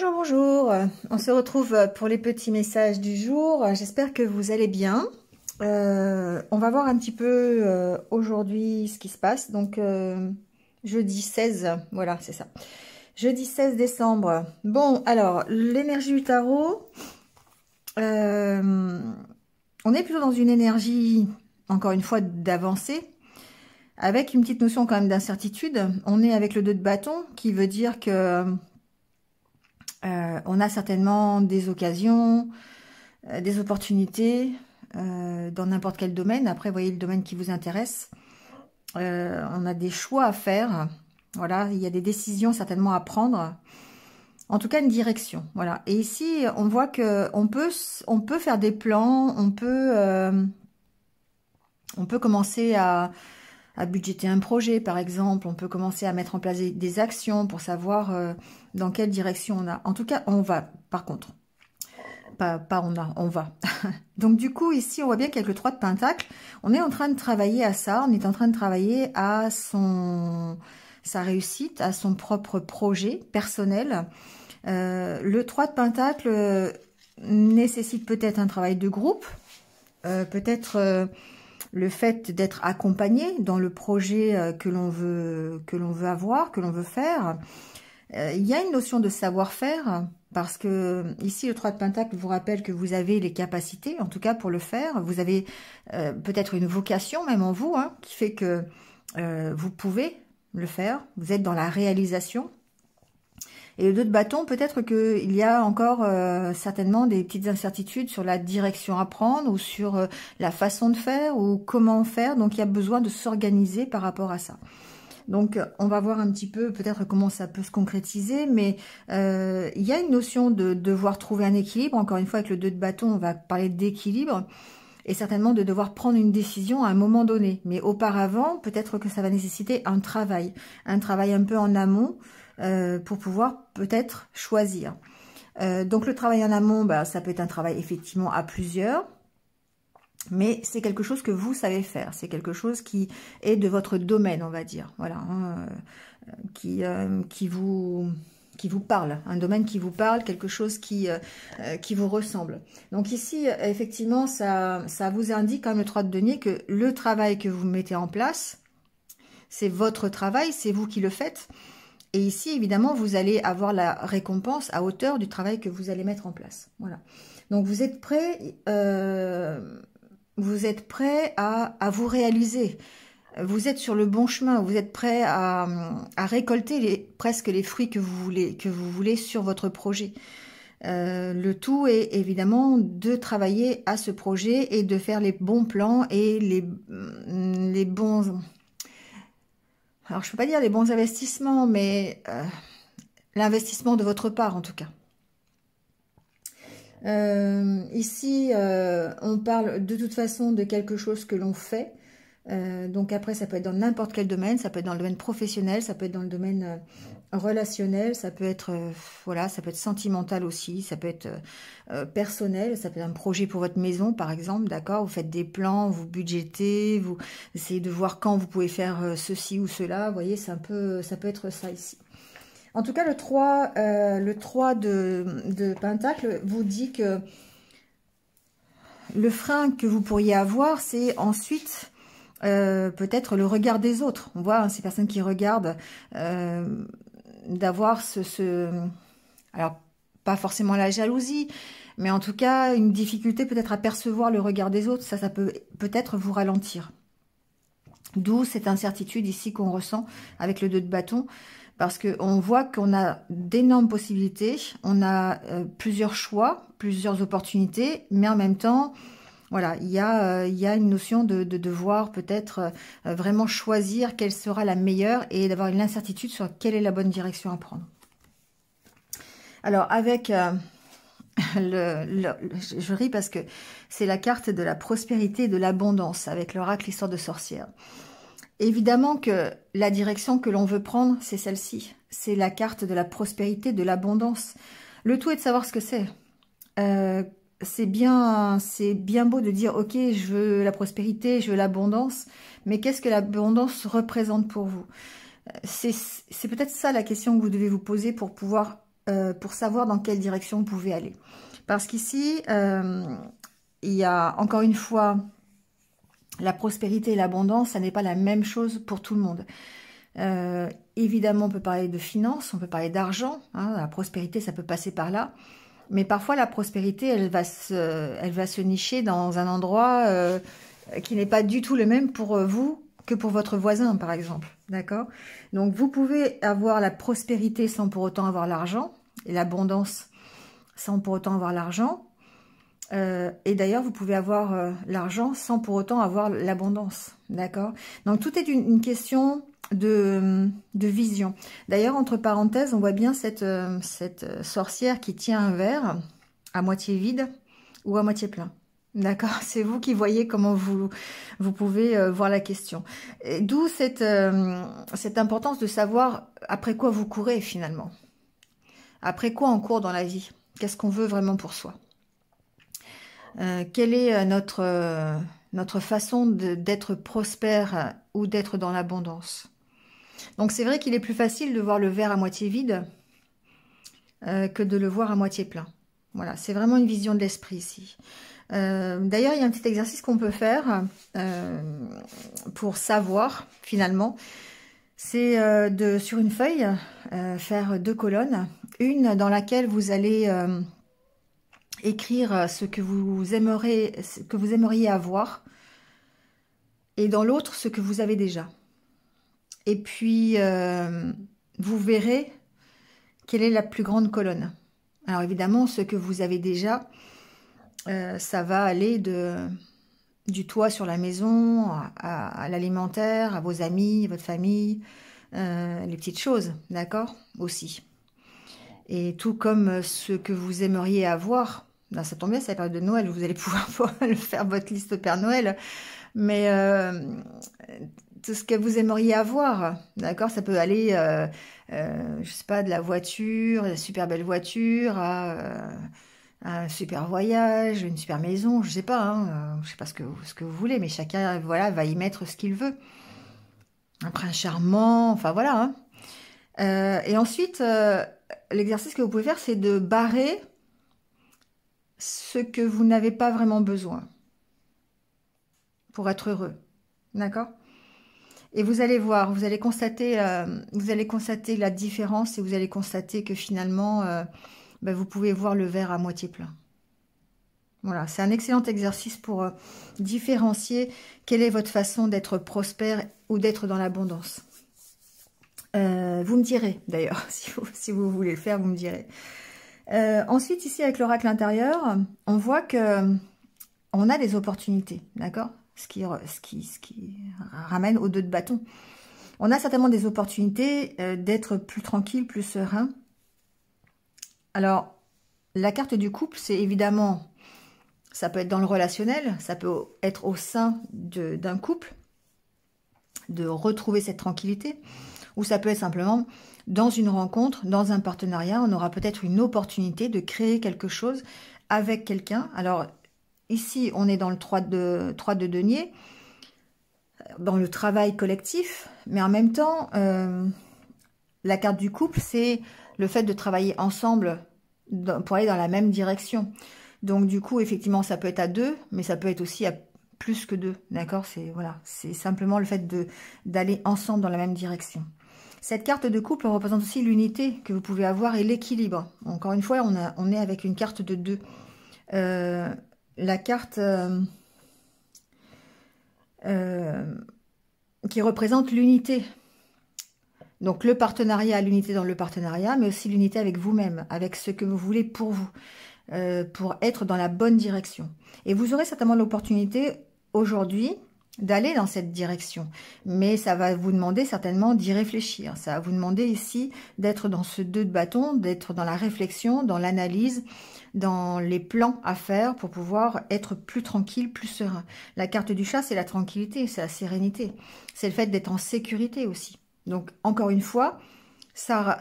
Bonjour, bonjour. On se retrouve pour les petits messages du jour. J'espère que vous allez bien. On va voir un petit peu aujourd'hui ce qui se passe. Donc, jeudi 16, voilà, c'est ça. Jeudi 16 décembre. Bon, alors, l'énergie du tarot. On est plutôt dans une énergie, encore une fois, d'avancée. Avec une petite notion quand même d'incertitude. On est avec le 2 de bâton, qui veut dire que on a certainement des occasions, des opportunités dans n'importe quel domaine. Après, voyez le domaine qui vous intéresse. On a des choix à faire. Voilà, il y a des décisions certainement à prendre. En tout cas, une direction. Voilà. Et ici, on voit que on peut faire des plans. On peut commencer à budgéter un projet, par exemple. On peut commencer à mettre en place des actions pour savoir dans quelle direction on a. En tout cas, on va, par contre. On va. Donc, du coup, ici, on voit bien qu'avec le 3 de Pentacle, on est en train de travailler à ça. On est en train de travailler à sa réussite, à son propre projet personnel. Le 3 de Pentacle nécessite peut-être un travail de groupe, peut-être... le fait d'être accompagné dans le projet que l'on veut avoir, que l'on veut faire. Il y a une notion de savoir-faire, parce que ici, le 3 de Pentacle vous rappelle que vous avez les capacités, en tout cas pour le faire. Vous avez peut-être une vocation, même en vous, hein, qui fait que vous pouvez le faire. Vous êtes dans la réalisation. Et le 2 de bâton, peut-être qu'il y a encore certainement des petites incertitudes sur la direction à prendre ou sur la façon de faire ou comment faire. Donc, il y a besoin de s'organiser par rapport à ça. Donc, on va voir un petit peu peut-être comment ça peut se concrétiser. Mais il y a une notion de devoir trouver un équilibre. Encore une fois, avec le 2 de bâton, on va parler d'équilibre. Et certainement de devoir prendre une décision à un moment donné. Mais auparavant, peut-être que ça va nécessiter un travail un peu en amont, pour pouvoir peut-être choisir. Donc le travail en amont, bah, ça peut être un travail effectivement à plusieurs, mais c'est quelque chose que vous savez faire, c'est quelque chose qui est de votre domaine, on va dire, voilà, hein, qui vous parle, un domaine qui vous parle, quelque chose qui vous ressemble. Donc ici, effectivement, ça vous indique, comme le 3 de denier, que le travail que vous mettez en place, c'est votre travail, c'est vous qui le faites. Et ici, évidemment, vous allez avoir la récompense à hauteur du travail que vous allez mettre en place. Voilà. Donc, vous êtes prêt à vous réaliser. Vous êtes sur le bon chemin. Vous êtes prêt à récolter presque les fruits que vous voulez sur votre projet. Le tout est évidemment de travailler à ce projet et de faire les bons plans et les bons... Alors, je ne peux pas dire les bons investissements, mais l'investissement de votre part, en tout cas. Ici, on parle de toute façon de quelque chose que l'on fait. Donc après, ça peut être dans n'importe quel domaine. Ça peut être dans le domaine professionnel, ça peut être dans le domaine relationnel, ça peut être voilà, ça peut être sentimental aussi, ça peut être personnel, ça peut être un projet pour votre maison, par exemple, d'accord. Vous faites des plans, vous budgétez, vous essayez de voir quand vous pouvez faire ceci ou cela. Vous voyez, ça peut être ça ici. En tout cas, le 3 de Pentacle vous dit que le frein que vous pourriez avoir, c'est ensuite peut-être le regard des autres. On voit hein, ces personnes qui regardent, d'avoir alors pas forcément la jalousie, mais en tout cas une difficulté peut-être à percevoir le regard des autres. Ça peut peut-être vous ralentir. D'où cette incertitude ici qu'on ressent avec le 2 de bâton. Parce qu'on voit qu'on a d'énormes possibilités, on a plusieurs choix, plusieurs opportunités, mais en même temps, voilà, il y a une notion de devoir peut-être vraiment choisir quelle sera la meilleure et d'avoir une incertitude sur quelle est la bonne direction à prendre. Alors, avec je ris parce que c'est la carte de la prospérité et de l'abondance, avec l'oracle Histoire de sorcière. Évidemment que la direction que l'on veut prendre, c'est celle-ci. C'est la carte de la prospérité, de l'abondance. Le tout est de savoir ce que c'est. C'est bien beau de dire, ok, je veux la prospérité, je veux l'abondance, mais qu'est-ce que l'abondance représente pour vous? C'est peut-être ça la question que vous devez vous poser pour pouvoir pour savoir dans quelle direction vous pouvez aller. Parce qu'ici, il y a encore une fois, la prospérité et l'abondance, ça n'est pas la même chose pour tout le monde. Évidemment, on peut parler de finances, on peut parler d'argent, hein, la prospérité, ça peut passer par là. Mais parfois, la prospérité, elle va se nicher dans un endroit qui n'est pas du tout le même pour vous que pour votre voisin, par exemple. D'accord? Donc, vous pouvez avoir la prospérité sans pour autant avoir l'argent, et l'abondance sans pour autant avoir l'argent. Et d'ailleurs, vous pouvez avoir l'argent sans pour autant avoir l'abondance. D'accord? Donc, tout est une question de vision. D'ailleurs, entre parenthèses, on voit bien cette sorcière qui tient un verre à moitié vide ou à moitié plein. D'accord? C'est vous qui voyez comment vous pouvez voir la question. D'où cette importance de savoir après quoi vous courez finalement. Après quoi on court dans la vie? Qu'est-ce qu'on veut vraiment pour soi? Quelle est notre façon d'être prospère ou d'être dans l'abondance? Donc c'est vrai qu'il est plus facile de voir le verre à moitié vide que de le voir à moitié plein. Voilà, c'est vraiment une vision de l'esprit ici. D'ailleurs, il y a un petit exercice qu'on peut faire pour savoir finalement. C'est sur une feuille, faire 2 colonnes. Une dans laquelle vous allez écrire ce que vous aimeriez avoir. Et dans l'autre, ce que vous avez déjà. Et puis, vous verrez quelle est la plus grande colonne. Alors évidemment, ce que vous avez déjà, ça va aller du toit sur la maison, à l'alimentaire, à vos amis, à votre famille, les petites choses, d'accord, aussi. Et tout comme ce que vous aimeriez avoir, là, ça tombe bien, c'est la période de Noël, vous allez pouvoir faire votre liste Père Noël, mais tout ce que vous aimeriez avoir, d'accord, ça peut aller, je sais pas, de la voiture, de la super belle voiture, à un super voyage, une super maison, je sais pas, hein, je sais pas ce que vous voulez, mais chacun, voilà, va y mettre ce qu'il veut. Un prince charmant, enfin voilà. Hein. Et ensuite, l'exercice que vous pouvez faire, c'est de barrer ce que vous n'avez pas vraiment besoin pour être heureux, d'accord? Et vous allez voir, vous allez constater la différence et vous allez constater que finalement, vous pouvez voir le verre à moitié plein. Voilà, c'est un excellent exercice pour différencier quelle est votre façon d'être prospère ou d'être dans l'abondance. Vous me direz, d'ailleurs, si vous voulez le faire, vous me direz. Ensuite, ici, avec l'oracle intérieur, on voit que on a des opportunités, d'accord? Ce qui ramène aux 2 de bâton. On a certainement des opportunités d'être plus tranquille, plus serein. Alors, la carte du couple, c'est évidemment, ça peut être dans le relationnel, ça peut être au sein d'un couple, de retrouver cette tranquillité, ou ça peut être simplement dans une rencontre, dans un partenariat, on aura peut-être une opportunité de créer quelque chose avec quelqu'un. Alors, ici, on est dans le 3 de denier, dans le travail collectif, mais en même temps, la carte du couple, c'est le fait de travailler ensemble pour aller dans la même direction. Donc, du coup, effectivement, ça peut être à 2, mais ça peut être aussi à plus que 2, d'accord? C'est simplement le fait d'aller ensemble dans la même direction. Cette carte de couple représente aussi l'unité que vous pouvez avoir et l'équilibre. Encore une fois, on est avec une carte de 2. La carte qui représente l'unité. Donc le partenariat, l'unité dans le partenariat, mais aussi l'unité avec vous-même, avec ce que vous voulez pour vous, pour être dans la bonne direction. Et vous aurez certainement l'opportunité aujourd'hui d'aller dans cette direction. Mais ça va vous demander certainement d'y réfléchir. Ça va vous demander ici d'être dans ce 2 de bâton, d'être dans la réflexion, dans l'analyse, dans les plans à faire pour pouvoir être plus tranquille, plus serein. La carte du chat, c'est la tranquillité, c'est la sérénité. C'est le fait d'être en sécurité aussi. Donc, encore une fois, ça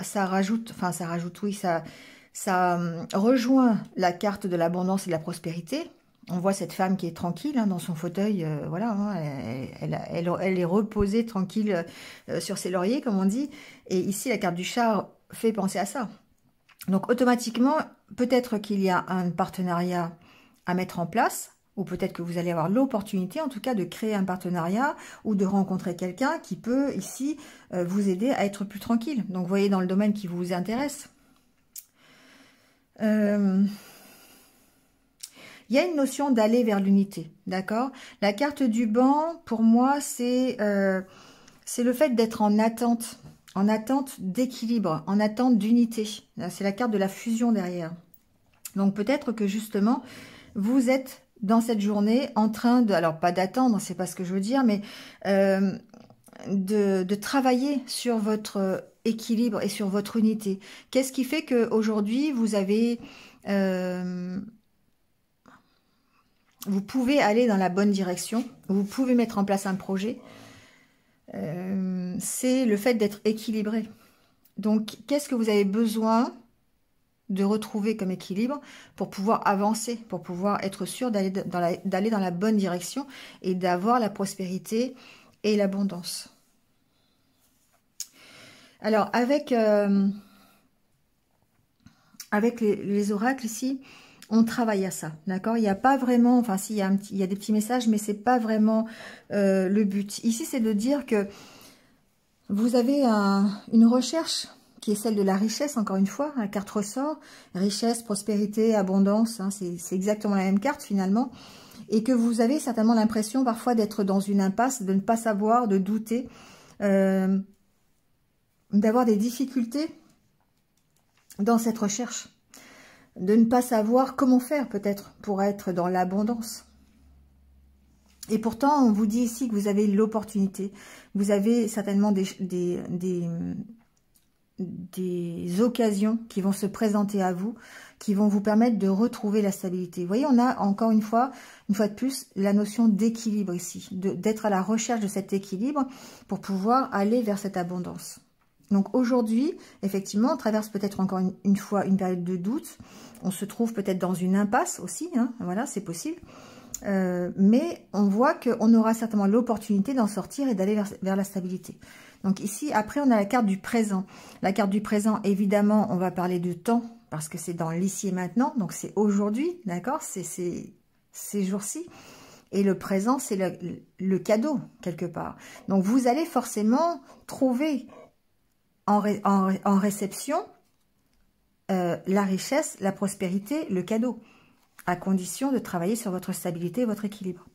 rejoint la carte de l'abondance et de la prospérité. On voit cette femme qui est tranquille dans son fauteuil, voilà, hein, elle est reposée tranquille sur ses lauriers, comme on dit. Et ici, la carte du chat fait penser à ça. Donc automatiquement, peut-être qu'il y a un partenariat à mettre en place, ou peut-être que vous allez avoir l'opportunité en tout cas de créer un partenariat ou de rencontrer quelqu'un qui peut ici vous aider à être plus tranquille. Donc vous voyez dans le domaine qui vous intéresse. Il y a une notion d'aller vers l'unité, d'accord? La carte du banc, pour moi, c'est le fait d'être en attente d'équilibre, en attente d'unité. C'est la carte de la fusion derrière. Donc peut-être que justement, vous êtes dans cette journée en train de, alors pas d'attendre, c'est pas ce que je veux dire, mais de travailler sur votre équilibre et sur votre unité. Qu'est-ce qui fait qu'aujourd'hui, vous avez... vous pouvez aller dans la bonne direction, vous pouvez mettre en place un projet. C'est le fait d'être équilibré. Donc, qu'est-ce que vous avez besoin de retrouver comme équilibre pour pouvoir avancer, pour pouvoir être sûr d'aller dans la bonne direction et d'avoir la prospérité et l'abondance. Alors, avec les oracles ici, on travaille à ça, d'accord? Il n'y a pas vraiment, enfin si, il y a des petits messages, mais c'est pas vraiment le but. Ici, c'est de dire que vous avez une recherche qui est celle de la richesse, encore une fois, la carte ressort, richesse, prospérité, abondance, hein, c'est exactement la même carte finalement, et que vous avez certainement l'impression parfois d'être dans une impasse, de ne pas savoir, de douter, d'avoir des difficultés dans cette recherche, de ne pas savoir comment faire peut-être pour être dans l'abondance. Et pourtant, on vous dit ici que vous avez l'opportunité, vous avez certainement des occasions qui vont se présenter à vous, qui vont vous permettre de retrouver la stabilité. Vous voyez, on a encore une fois de plus, la notion d'équilibre ici, d'être à la recherche de cet équilibre pour pouvoir aller vers cette abondance. Donc aujourd'hui, effectivement, on traverse peut-être encore une fois une période de doute, on se trouve peut-être dans une impasse aussi, hein, voilà, c'est possible. Mais on voit qu'on aura certainement l'opportunité d'en sortir et d'aller vers la stabilité. Donc ici, après, on a la carte du présent. La carte du présent, évidemment, on va parler de temps, parce que c'est dans l'ici et maintenant, donc c'est aujourd'hui, d'accord? C'est ces jours-ci. Et le présent, c'est le cadeau, quelque part. Donc vous allez forcément trouver en réception la richesse, la prospérité, le cadeau, à condition de travailler sur votre stabilité et votre équilibre.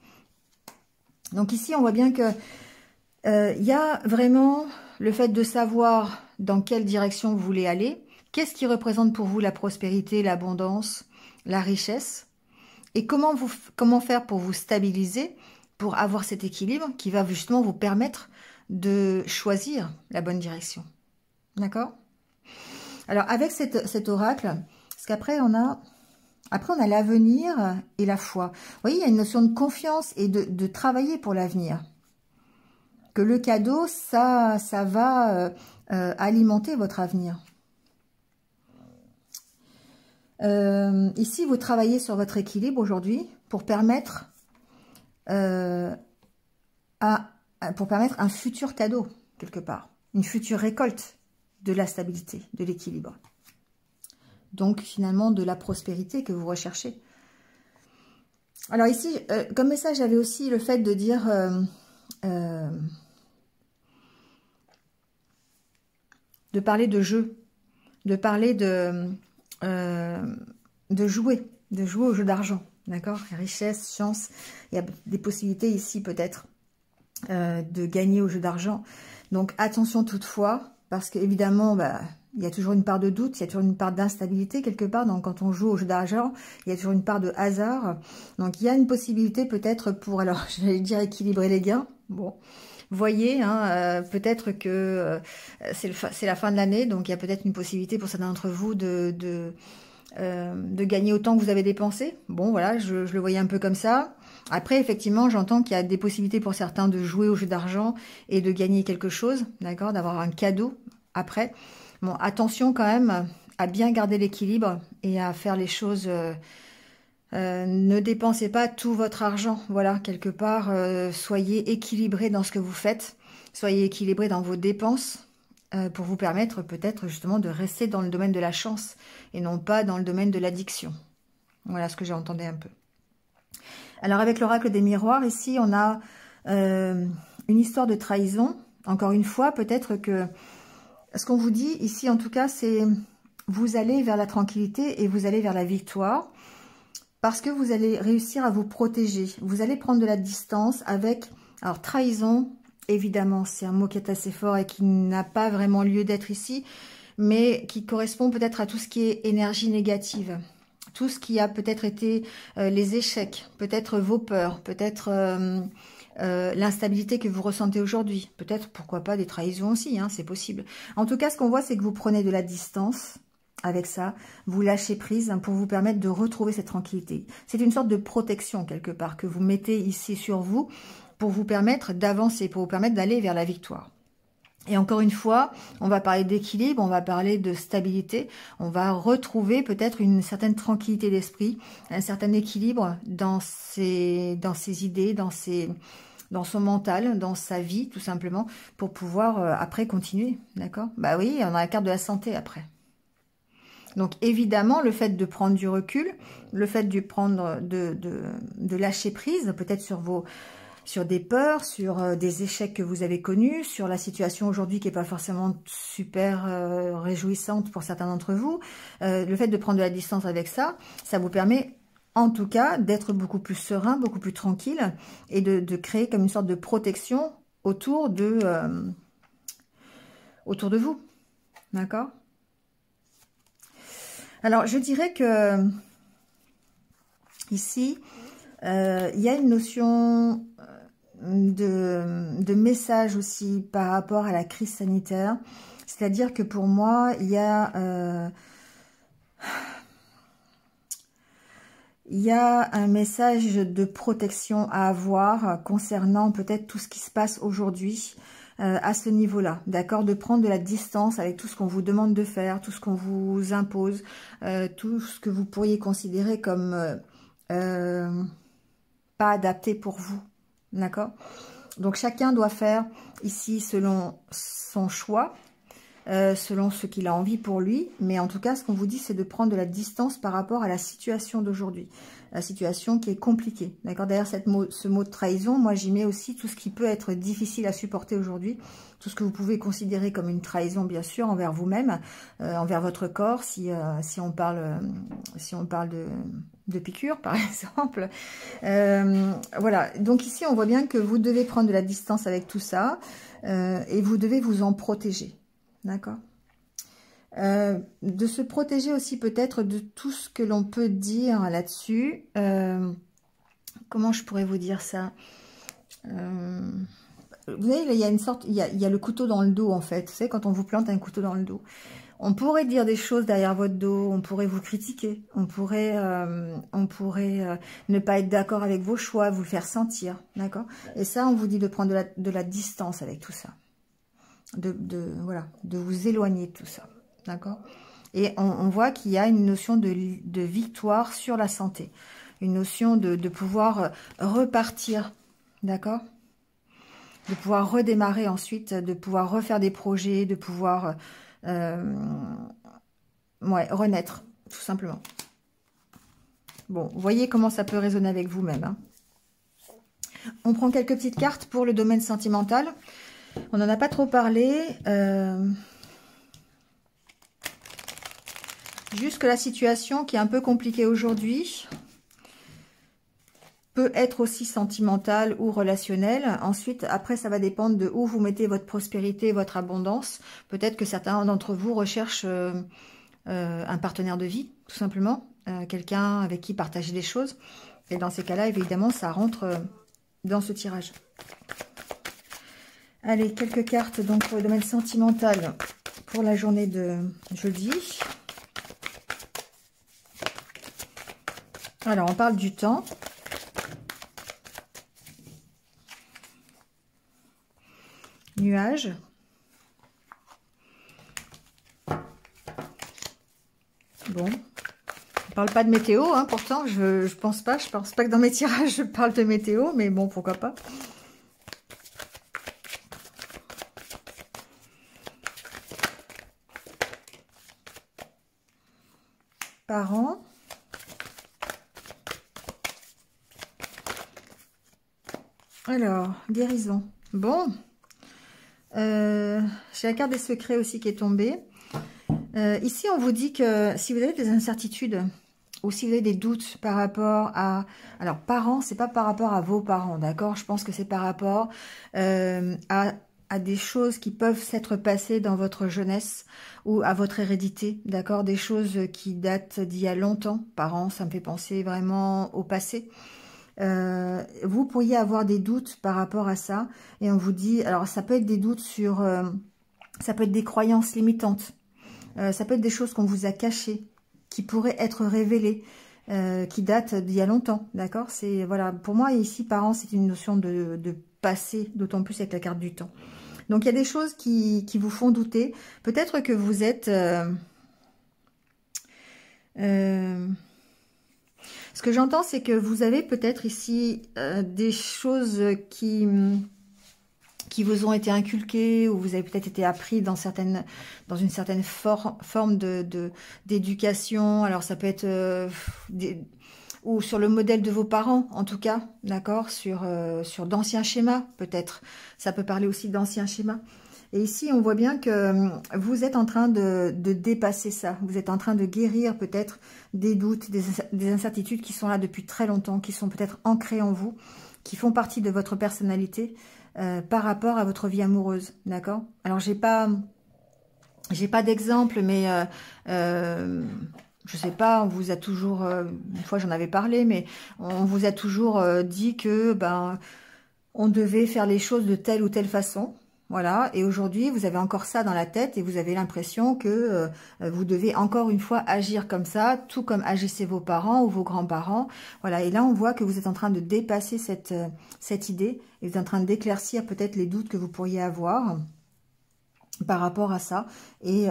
Donc ici, on voit bien que y a vraiment le fait de savoir dans quelle direction vous voulez aller, qu'est-ce qui représente pour vous la prospérité, l'abondance, la richesse, et comment faire pour vous stabiliser, pour avoir cet équilibre qui va justement vous permettre de choisir la bonne direction. D'accord? Alors, avec cet oracle, parce qu'après, on a l'avenir et la foi. Vous voyez, il y a une notion de confiance et de travailler pour l'avenir. Que le cadeau, ça va alimenter votre avenir. Ici, vous travaillez sur votre équilibre aujourd'hui pour permettre un futur cadeau, quelque part. Une future récolte de la stabilité, de l'équilibre. Donc, finalement, de la prospérité que vous recherchez. Alors ici, comme message, j'avais aussi le fait de dire... de parler de jeu, de parler de jouer au jeu d'argent, d'accord? Richesse, chance, il y a des possibilités ici peut-être de gagner au jeu d'argent. Donc attention toutefois, parce qu'évidemment, il y a toujours une part de doute, il y a toujours une part d'instabilité quelque part. Donc quand on joue au jeu d'argent, il y a toujours une part de hasard. Donc il y a une possibilité peut-être pour, alors j'allais dire équilibrer les gains, bon... Voyez, hein, peut-être que c'est la fin de l'année, donc il y a peut-être une possibilité pour certains d'entre vous de gagner autant que vous avez dépensé. Bon, voilà, je le voyais un peu comme ça. Après, effectivement, j'entends qu'il y a des possibilités pour certains de jouer au jeu d'argent et de gagner quelque chose, d'accord, d'avoir un cadeau après. Bon, attention quand même à bien garder l'équilibre et à faire les choses... ne dépensez pas tout votre argent, voilà, quelque part, soyez équilibré dans ce que vous faites, soyez équilibré dans vos dépenses, pour vous permettre peut-être justement de rester dans le domaine de la chance et non pas dans le domaine de l'addiction. Voilà ce que j'ai entendu un peu. Alors avec l'oracle des miroirs, ici on a une histoire de trahison. Encore une fois, peut-être que ce qu'on vous dit ici en tout cas, c'est vous allez vers la tranquillité et vous allez vers la victoire parce que vous allez réussir à vous protéger. Vous allez prendre de la distance avec, alors trahison, évidemment, c'est un mot qui est assez fort et qui n'a pas vraiment lieu d'être ici, mais qui correspond peut-être à tout ce qui est énergie négative. Tout ce qui a peut-être été les échecs, peut-être vos peurs, peut-être l'instabilité que vous ressentez aujourd'hui. Peut-être, pourquoi pas, des trahisons aussi, hein, c'est possible. En tout cas, ce qu'on voit, c'est que vous prenez de la distance avec ça, vous lâchez prise hein, pour vous permettre de retrouver cette tranquillité. C'est une sorte de protection, quelque part, que vous mettez ici sur vous pour vous permettre d'avancer, pour vous permettre d'aller vers la victoire. Et encore une fois, on va parler d'équilibre, on va parler de stabilité, on va retrouver peut-être une certaine tranquillité d'esprit, un certain équilibre dans ses idées, dans son mental, dans sa vie, tout simplement, pour pouvoir après continuer, d'accord? Bah oui, on a la carte de la santé après. Donc évidemment, le fait de prendre du recul, le fait de lâcher prise, peut-être sur des peurs, sur des échecs que vous avez connus, sur la situation aujourd'hui qui n'est pas forcément super réjouissante pour certains d'entre vous, le fait de prendre de la distance avec ça, ça vous permet en tout cas d'être beaucoup plus serein, beaucoup plus tranquille et de créer comme une sorte de protection autour de vous, d'accord ? Alors, je dirais que ici, il y a une notion de message aussi par rapport à la crise sanitaire. C'est-à-dire que pour moi, il y a un message de protection à avoir concernant peut-être tout ce qui se passe aujourd'hui. À ce niveau-là, d'accord, de prendre de la distance avec tout ce qu'on vous demande de faire, tout ce qu'on vous impose, tout ce que vous pourriez considérer comme pas adapté pour vous, d'accord. Donc chacun doit faire ici selon son choix, selon ce qu'il a envie pour lui, mais en tout cas ce qu'on vous dit c'est de prendre de la distance par rapport à la situation d'aujourd'hui, la situation qui est compliquée, d'accord. Derrière ce mot de trahison, moi j'y mets aussi tout ce qui peut être difficile à supporter aujourd'hui, tout ce que vous pouvez considérer comme une trahison bien sûr envers vous-même, envers votre corps, si on parle de piqûres par exemple. Voilà, donc ici on voit bien que vous devez prendre de la distance avec tout ça et vous devez vous en protéger. D'accord. De se protéger aussi peut-être de tout ce que l'on peut dire là-dessus. Comment je pourrais vous dire ça? Vous voyez, il y a une sorte, il y a le couteau dans le dos en fait. Vous savez, quand on vous plante un couteau dans le dos. On pourrait dire des choses derrière votre dos, on pourrait vous critiquer, on pourrait ne pas être d'accord avec vos choix, vous le faire sentir, d'accord? Et ça, on vous dit de prendre de la distance avec tout ça. Voilà, de vous éloigner de tout ça, d'accord. Et on voit qu'il y a une notion de victoire sur la santé, une notion de pouvoir repartir, d'accord, de pouvoir redémarrer ensuite, de pouvoir refaire des projets, de pouvoir renaître, tout simplement. Bon, vous voyez comment ça peut résonner avec vous-même, hein. On prend quelques petites cartes pour le domaine sentimental. On n'en a pas trop parlé. Juste que la situation qui est un peu compliquée aujourd'hui peut être aussi sentimentale ou relationnelle. Ensuite, après, ça va dépendre de où vous mettez votre prospérité, votre abondance. Peut-être que certains d'entre vous recherchent un partenaire de vie, tout simplement. Quelqu'un avec qui partager des choses. Et dans ces cas-là, évidemment, ça rentre dans ce tirage. Allez, quelques cartes donc pour le domaine sentimental pour la journée de jeudi. Alors, on parle du temps. Nuages. Bon. On parle pas de météo, hein, pourtant, je pense pas que dans mes tirages je parle de météo, mais bon, pourquoi pas. parents. Alors, guérison. Bon. J'ai la carte des secrets aussi qui est tombée. Ici, on vous dit que si vous avez des incertitudes ou si vous avez des doutes par rapport à... Alors, parents, c'est pas par rapport à vos parents, d'accord? Je pense que c'est par rapport à des choses qui peuvent s'être passées dans votre jeunesse ou à votre hérédité, d'accord? Des choses qui datent d'il y a longtemps. Parents, ça me fait penser vraiment au passé. Vous pourriez avoir des doutes par rapport à ça. Et on vous dit... Alors, ça peut être des doutes sur... ça peut être des croyances limitantes. Ça peut être des choses qu'on vous a cachées, qui pourraient être révélées, qui datent d'il y a longtemps, d'accord? C'est voilà, pour moi ici, parents, c'est une notion de passé, d'autant plus avec la carte du temps. Donc il y a des choses qui vous font douter. Peut-être que vous êtes... ce que j'entends, c'est que vous avez peut-être ici des choses qui vous ont été inculquées, ou vous avez peut-être été appris dans une certaine forme d'éducation. Alors ça peut être ou sur le modèle de vos parents, en tout cas, d'accord, sur d'anciens schémas, peut-être. Ça peut parler aussi d'anciens schémas. Et ici, on voit bien que vous êtes en train de dépasser ça. Vous êtes en train de guérir peut-être des doutes, des incertitudes qui sont là depuis très longtemps, qui sont peut-être ancrées en vous, qui font partie de votre personnalité par rapport à votre vie amoureuse, d'accord? Alors, j'ai pas d'exemple, mais je sais pas, on vous a toujours, une fois j'en avais parlé, mais on vous a toujours dit que ben on devait faire les choses de telle ou telle façon. Voilà, et aujourd'hui, vous avez encore ça dans la tête et vous avez l'impression que vous devez encore une fois agir comme ça, tout comme agissaient vos parents ou vos grands-parents. Voilà, et là, on voit que vous êtes en train de dépasser cette idée et vous êtes en train d'éclaircir peut-être les doutes que vous pourriez avoir par rapport à ça. Et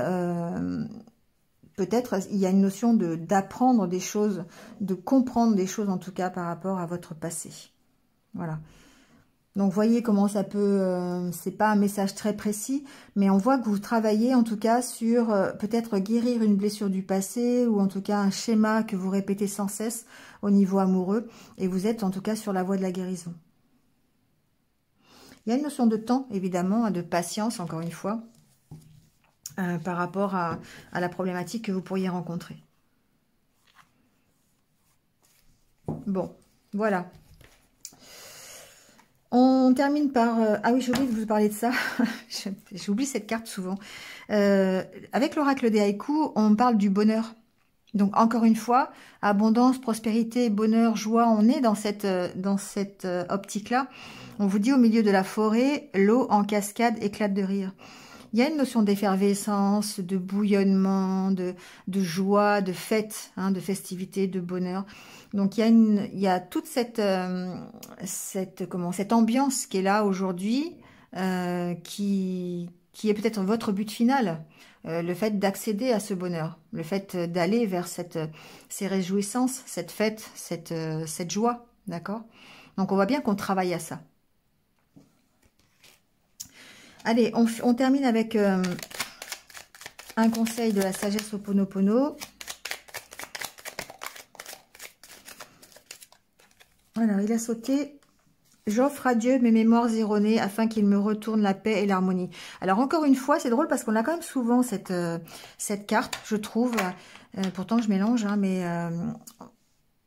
peut-être il y a une notion d'apprendre des choses, de comprendre des choses en tout cas par rapport à votre passé. Voilà. Donc, voyez comment ça peut... c'est pas un message très précis, mais on voit que vous travaillez en tout cas sur peut-être guérir une blessure du passé ou en tout cas un schéma que vous répétez sans cesse au niveau amoureux. Et vous êtes en tout cas sur la voie de la guérison. Il y a une notion de temps, évidemment, de patience, encore une fois, par rapport à la problématique que vous pourriez rencontrer. Bon, voilà. On termine par... ah oui, j'ai oublié de vous parler de ça. J'oublie cette carte souvent. Avec l'oracle des haïkus, on parle du bonheur. Donc, encore une fois, abondance, prospérité, bonheur, joie, on est dans cette optique-là. On vous dit au milieu de la forêt, l'eau en cascade éclate de rire. Il y a une notion d'effervescence, de bouillonnement, de joie, de fête, hein, de festivité, de bonheur. Donc, il y a toute cette ambiance qui est là aujourd'hui, qui est peut-être votre but final. Le fait d'accéder à ce bonheur, le fait d'aller vers ces réjouissances, cette fête, cette joie, d'accord? Donc, on voit bien qu'on travaille à ça. Allez, on termine avec un conseil de la sagesse Ho'oponopono. Alors, il a sauté. J'offre à Dieu mes mémoires erronées afin qu'il me retourne la paix et l'harmonie. Alors, encore une fois, c'est drôle parce qu'on a quand même souvent cette carte, je trouve. Pourtant, je mélange, hein, mais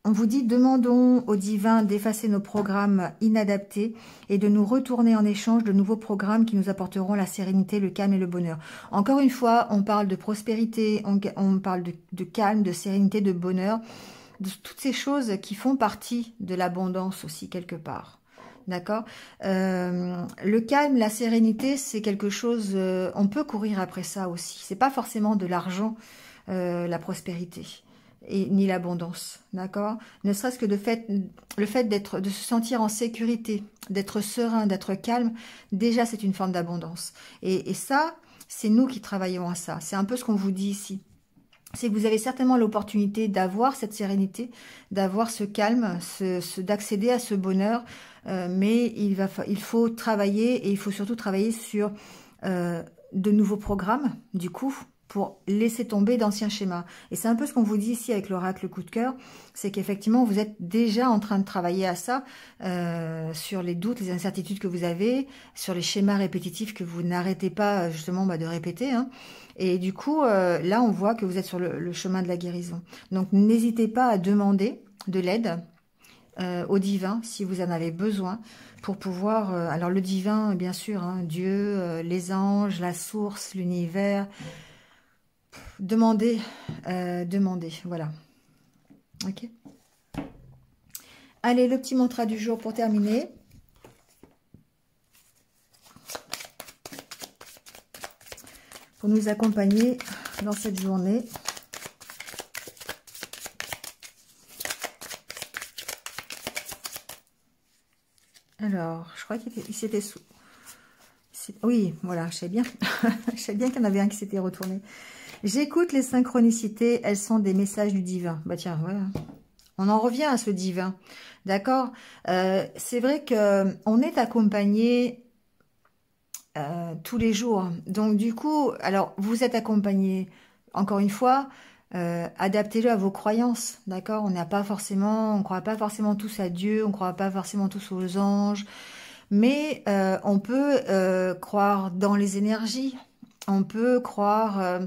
on vous dit, demandons au divin d'effacer nos programmes inadaptés et de nous retourner en échange de nouveaux programmes qui nous apporteront la sérénité, le calme et le bonheur. Encore une fois, on parle de prospérité, on parle de calme, de sérénité, de bonheur, de toutes ces choses qui font partie de l'abondance aussi quelque part. D'accord? Le calme, la sérénité, c'est quelque chose, on peut courir après ça aussi. C'est pas forcément de l'argent, la prospérité. Ni l'abondance, d'accord? Ne serait-ce que le fait de se sentir en sécurité, d'être serein, d'être calme, déjà c'est une forme d'abondance. Et ça, c'est nous qui travaillons à ça. C'est un peu ce qu'on vous dit ici. C'est que vous avez certainement l'opportunité d'avoir cette sérénité, d'avoir ce calme, d'accéder à ce bonheur, mais il faut travailler et il faut surtout travailler sur de nouveaux programmes, du coup, pour laisser tomber d'anciens schémas. Et c'est un peu ce qu'on vous dit ici avec l'oracle coup de cœur, c'est qu'effectivement, vous êtes déjà en train de travailler à ça, sur les doutes, les incertitudes que vous avez, sur les schémas répétitifs que vous n'arrêtez pas justement de répéter. Hein. Et du coup, là, on voit que vous êtes sur le chemin de la guérison. Donc, n'hésitez pas à demander de l'aide au divin, si vous en avez besoin, pour pouvoir... alors, le divin, bien sûr, hein, Dieu, les anges, la source, l'univers... Demandez, voilà. Ok. Allez, le petit mantra du jour pour terminer. Pour nous accompagner dans cette journée. Alors, je crois qu'il s'était sous... Oui, voilà, je sais bien. Je sais bien qu'il y en avait un qui s'était retourné. J'écoute les synchronicités, elles sont des messages du divin. Bah tiens, voilà. On en revient à ce divin. D'accord. C'est vrai qu'on est accompagné tous les jours. Donc du coup, alors vous êtes accompagné, encore une fois, adaptez-le à vos croyances. D'accord. On n'a pas forcément, on ne croit pas forcément tous à Dieu, on ne croit pas forcément tous aux anges. Mais on peut croire dans les énergies. On peut croire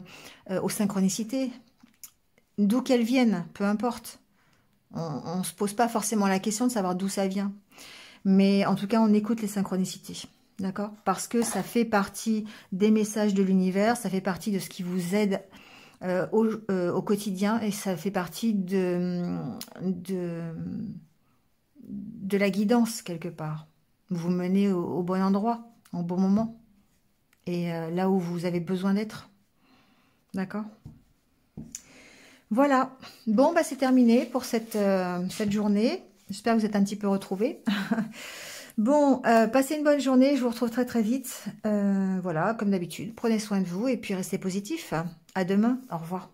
aux synchronicités, d'où qu'elles viennent, peu importe. On ne se pose pas forcément la question de savoir d'où ça vient. Mais en tout cas, on écoute les synchronicités, d'accord? Parce que ça fait partie des messages de l'univers, ça fait partie de ce qui vous aide au quotidien et ça fait partie de la guidance, quelque part. Vous menez au bon endroit, au bon moment. Et là où vous avez besoin d'être. D'accord? Voilà. Bon, bah c'est terminé pour cette journée. J'espère que vous êtes un petit peu retrouvés. Bon, passez une bonne journée. Je vous retrouve très très vite. Voilà, comme d'habitude. Prenez soin de vous et puis restez positifs. À demain. Au revoir.